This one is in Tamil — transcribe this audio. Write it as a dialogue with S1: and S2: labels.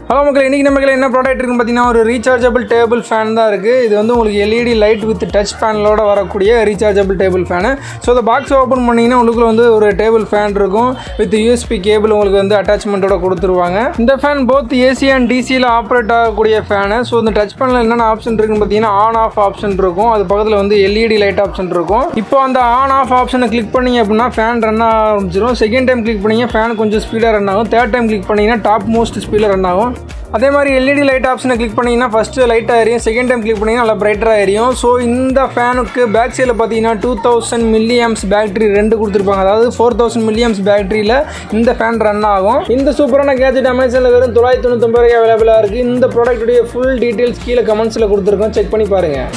S1: ஹலோ மக்கள், இன்றைக்கி நம்ம என்ன ப்ராடக்ட் இருக்குன்னு பார்த்தீங்கன்னா ஒரு ரீசார்ஜபிள் டேபிள் ஃபேன் தான் இருக்குது. இது வந்து உங்களுக்கு எல்இடி லைட் வித் டச் பேனலோட வரக்கூடிய ரீசார்ஜபிள் டேபிள் ஃபேனு. ஸோ இந்த பாக்ஸ் ஓப்பன் பண்ணிங்கன்னா உங்களுக்கு வந்து ஒரு டேபிள் ஃபேன் இருக்கும் வித் யூஎஸ்பி கேபிள் உங்களுக்கு வந்து அட்டாச்மெண்ட்டோட கொடுத்துருவாங்க. இந்த ஃபேன் போத் ஏசி அண்ட் டிசியில் ஆப்ரேட் ஆகக்கூடிய ஃபேனு. ஸோ இந்த டச் பேனலில் என்னென்ன ஆப்ஷன் இருக்குன்னு பார்த்தீங்கன்னா ஆன் ஆஃப் ஆப்ஷன் இருக்கும், அது பக்கத்தில் வந்து எல்இடி லைட் ஆப்ஷன் இருக்கும். இப்போ அந்த ஆன் ஆஃப் ஆப்ஷனை கிளிக் பண்ணிங்க அப்படின்னா ஃபேன் ரன் ஆரம்பிச்சிடும். செகண்ட் டைம் கிளிக் பண்ணிங்க ஃபேன் கொஞ்சம் ஸ்பீடாக ரன் ஆகும். தேர்ட் டைம் கிளிக் பண்ணிங்கன்னா டாப் மோஸ்ட் ஸ்பீடில் ரன் ஆகும். அதே மாதிரி எல்இடி லைட் ஆப்ஷனை கிளிக் பண்ணிங்கன்னா ஃபஸ்ட்டு லைட்டாக எரியும், செகண்ட் டைம் கிளிக் பண்ணிங்கன்னா நல்லா பிரைட்டராக எரியும். ஸோ இந்த ஃபேனுக்கு பேக் சைடில் பார்த்தீங்கன்னா 2000 mAh பேட்டரி ரெண்டு கொடுத்துருப்பாங்க. அதாவது 4000 mAh பேட்டரியில் இந்த ஃபேன் ரன் ஆகும். இந்த சூப்பரான கேஜெட் அமேசானில் வெறும் 999 அவைலபிளாக இருக்குது. இந்த ப்ராடக்ட்டுடைய ஃபுல் டீட்டெயில்ஸ் கீழே கமெண்ட்ஸில் கொடுத்துருக்கோம், செக் பண்ணி பாருங்கள்.